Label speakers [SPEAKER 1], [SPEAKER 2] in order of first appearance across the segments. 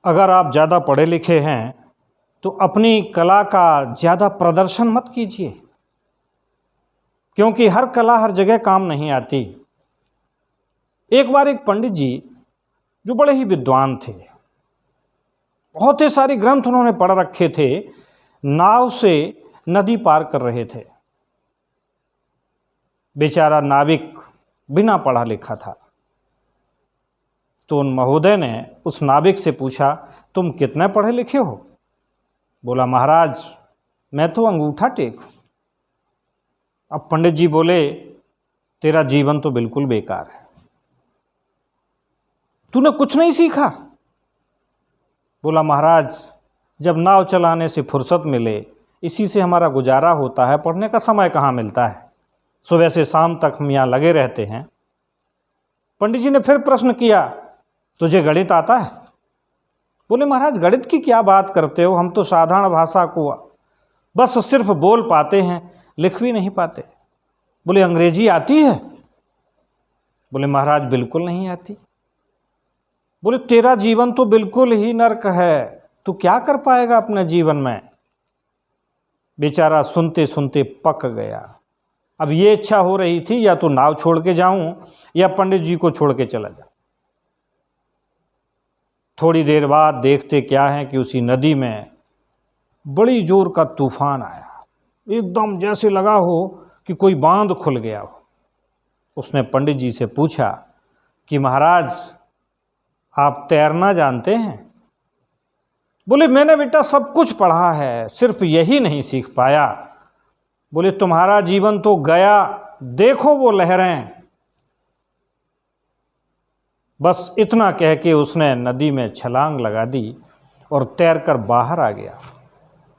[SPEAKER 1] अगर आप ज़्यादा पढ़े लिखे हैं तो अपनी कला का ज़्यादा प्रदर्शन मत कीजिए, क्योंकि हर कला हर जगह काम नहीं आती। एक बार एक पंडित जी जो बड़े ही विद्वान थे, बहुत ही सारी ग्रंथ उन्होंने पढ़ रखे थे, नाव से नदी पार कर रहे थे। बेचारा नाविक बिना पढ़ा लिखा था। तो उन महोदय ने उस नाविक से पूछा, तुम कितने पढ़े लिखे हो? बोला, महाराज मैं तो अंगूठा टेक हूं। अब पंडित जी बोले, तेरा जीवन तो बिल्कुल बेकार है, तूने कुछ नहीं सीखा। बोला, महाराज जब नाव चलाने से फुर्सत मिले, इसी से हमारा गुजारा होता है, पढ़ने का समय कहाँ मिलता है, सुबह से शाम तक हम यहाँ लगे रहते हैं। पंडित जी ने फिर प्रश्न किया, तुझे गणित आता है? बोले, महाराज गणित की क्या बात करते हो, हम तो साधारण भाषा को बस सिर्फ बोल पाते हैं, लिख भी नहीं पाते। बोले, अंग्रेजी आती है? बोले, महाराज बिल्कुल नहीं आती। बोले, तेरा जीवन तो बिल्कुल ही नर्क है, तू क्या कर पाएगा अपने जीवन में? बेचारा सुनते सुनते पक गया। अब ये इच्छा हो रही थी, या तो नाव छोड़ के जाऊं या पंडित जी को छोड़ के चला जाऊं। थोड़ी देर बाद देखते क्या है कि उसी नदी में बड़ी जोर का तूफान आया, एकदम जैसे लगा हो कि कोई बांध खुल गया हो। उसने पंडित जी से पूछा कि महाराज आप तैरना जानते हैं? बोले, मैंने बेटा सब कुछ पढ़ा है, सिर्फ यही नहीं सीख पाया। बोले, तुम्हारा जीवन तो गया, देखो वो लहरें। बस इतना कह के उसने नदी में छलांग लगा दी और तैरकर बाहर आ गया।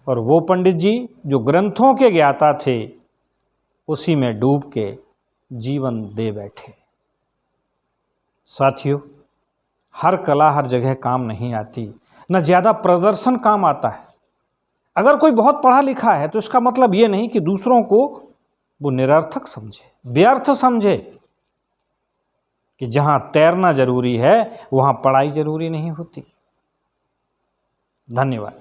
[SPEAKER 1] और वो पंडित जी जो ग्रंथों के ज्ञाता थे, उसी में डूब के जीवन दे बैठे। साथियों, हर कला हर जगह काम नहीं आती, न ज़्यादा प्रदर्शन काम आता है। अगर कोई बहुत पढ़ा लिखा है तो इसका मतलब ये नहीं कि दूसरों को वो निरर्थक समझे, व्यर्थ समझे, कि जहाँ तैरना जरूरी है वहाँ पढ़ाई जरूरी नहीं होती। धन्यवाद।